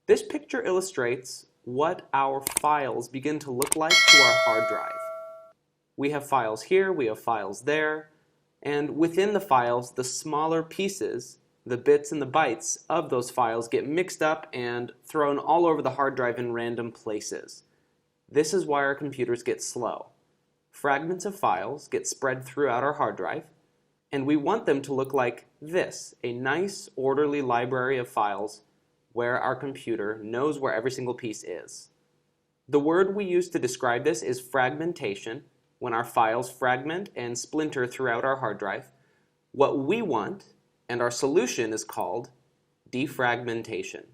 This picture illustrates what our files begin to look like to our hard drive. We have files here, we have files there, and within the files, the smaller pieces, the bits and the bytes of those files get mixed up and thrown all over the hard drive in random places. This is why our computers get slow. Fragments of files get spread throughout our hard drive, and we want them to look like this, a nice, orderly library of files where our computer knows where every single piece is. The word we use to describe this is fragmentation, when our files fragment and splinter throughout our hard drive. What we want, and our solution, is called defragmentation.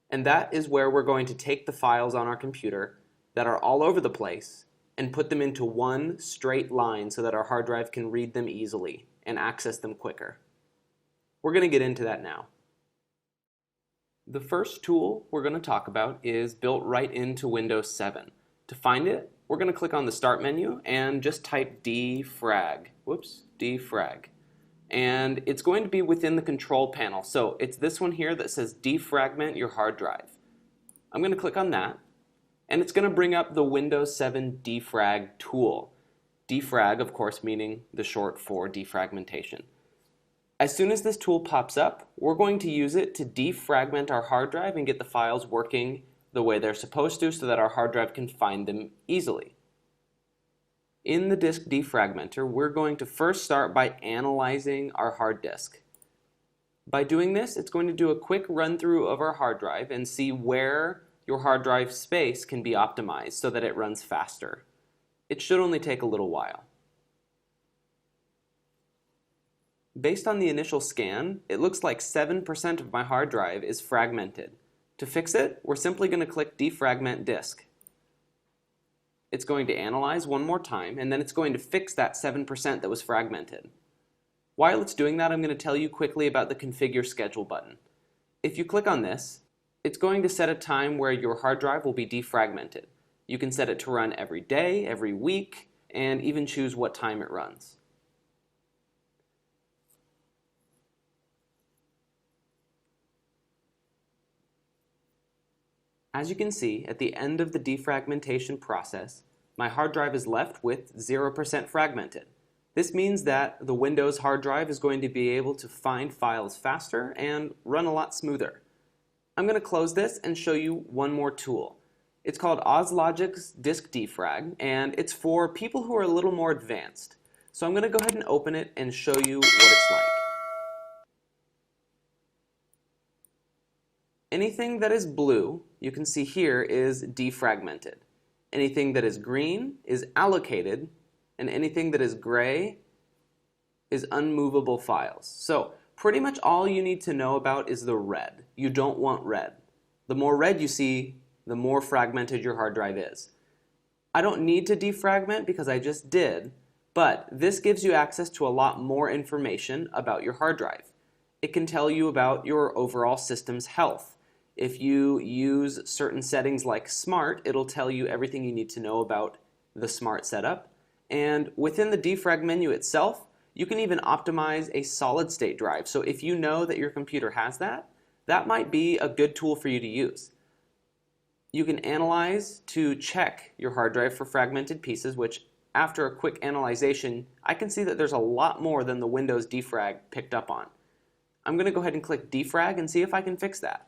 And that is where we're going to take the files on our computer that are all over the place and put them into one straight line so that our hard drive can read them easily and access them quicker. We're going to get into that now. The first tool we're going to talk about is built right into Windows 7. To find it, we're going to click on the Start menu and just type defrag. Defrag. And it's going to be within the control panel. So it's this one here that says defragment your hard drive. I'm going to click on that, and it's going to bring up the Windows 7 defrag tool. Defrag, of course, meaning the short for defragmentation. As soon as this tool pops up, we're going to use it to defragment our hard drive and get the files working the way they're supposed to so that our hard drive can find them easily. In the disk defragmenter, we're going to first start by analyzing our hard disk. By doing this, it's going to do a quick run through of our hard drive and see where your hard drive space can be optimized so that it runs faster. It should only take a little while. Based on the initial scan, it looks like 7% of my hard drive is fragmented. To fix it, we're simply going to click Defragment Disk. It's going to analyze one more time, and then it's going to fix that 7% that was fragmented. While it's doing that, I'm going to tell you quickly about the Configure Schedule button. If you click on this, it's going to set a time where your hard drive will be defragmented. You can set it to run every day, every week, and even choose what time it runs. As you can see, at the end of the defragmentation process, my hard drive is left with 0% fragmented. This means that the Windows hard drive is going to be able to find files faster and run a lot smoother. I'm going to close this and show you one more tool. It's called Ozlogic's Disk Defrag, and it's for people who are a little more advanced. So I'm going to go ahead and open it and show you what it's like. Anything that is blue, you can see here, is defragmented. Anything that is green is allocated, and anything that is gray is unmovable files. So pretty much all you need to know about is the red. You don't want red. The more red you see, the more fragmented your hard drive is. I don't need to defragment because I just did, but this gives you access to a lot more information about your hard drive. It can tell you about your overall system's health. If you use certain settings like Smart, it'll tell you everything you need to know about the Smart setup. And within the defrag menu itself, you can even optimize a solid-state drive. So if you know that your computer has that, that might be a good tool for you to use. You can analyze to check your hard drive for fragmented pieces, which after a quick analyzation, I can see that there's a lot more than the Windows defrag picked up on. I'm going to go ahead and click defrag and see if I can fix that.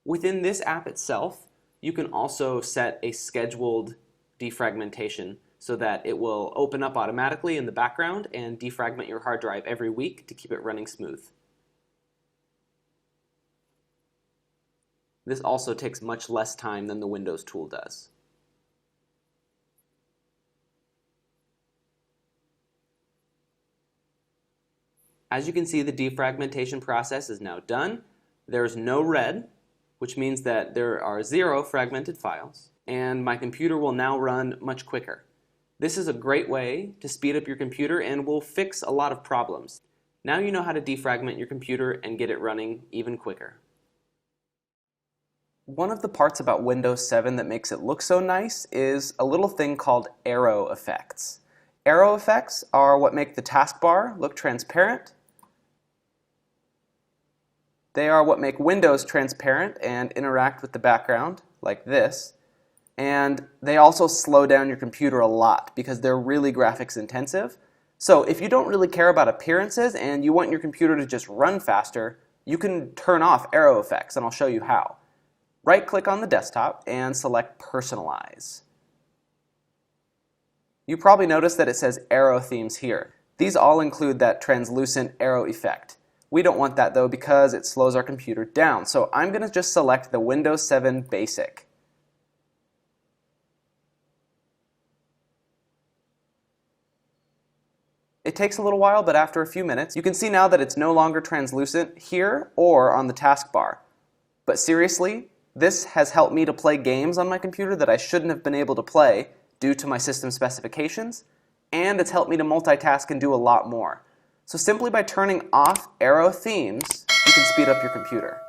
Within this app itself, you can also set a scheduled defragmentation so that it will open up automatically in the background and defragment your hard drive every week to keep it running smooth. This also takes much less time than the Windows tool does. As you can see, the defragmentation process is now done. There's no red, which means that there are 0 fragmented files, and my computer will now run much quicker. This is a great way to speed up your computer and will fix a lot of problems. Now you know how to defragment your computer and get it running even quicker. One of the parts about Windows 7 that makes it look so nice is a little thing called arrow effects. Arrow effects are what make the taskbar look transparent. They are what make windows transparent and interact with the background, like this. And they also slow down your computer a lot because they're really graphics intensive. So if you don't really care about appearances and you want your computer to just run faster, you can turn off arrow effects, and I'll show you how. Right-click on the desktop and select Personalize. You probably noticed that it says Arrow Themes here. These all include that translucent arrow effect. We don't want that though because it slows our computer down. So I'm going to just select the Windows 7 Basic. It takes a little while, but after a few minutes, you can see now that it's no longer translucent here or on the taskbar. But seriously, this has helped me to play games on my computer that I shouldn't have been able to play due to my system specifications, and it's helped me to multitask and do a lot more. So simply by turning off arrow themes, you can speed up your computer.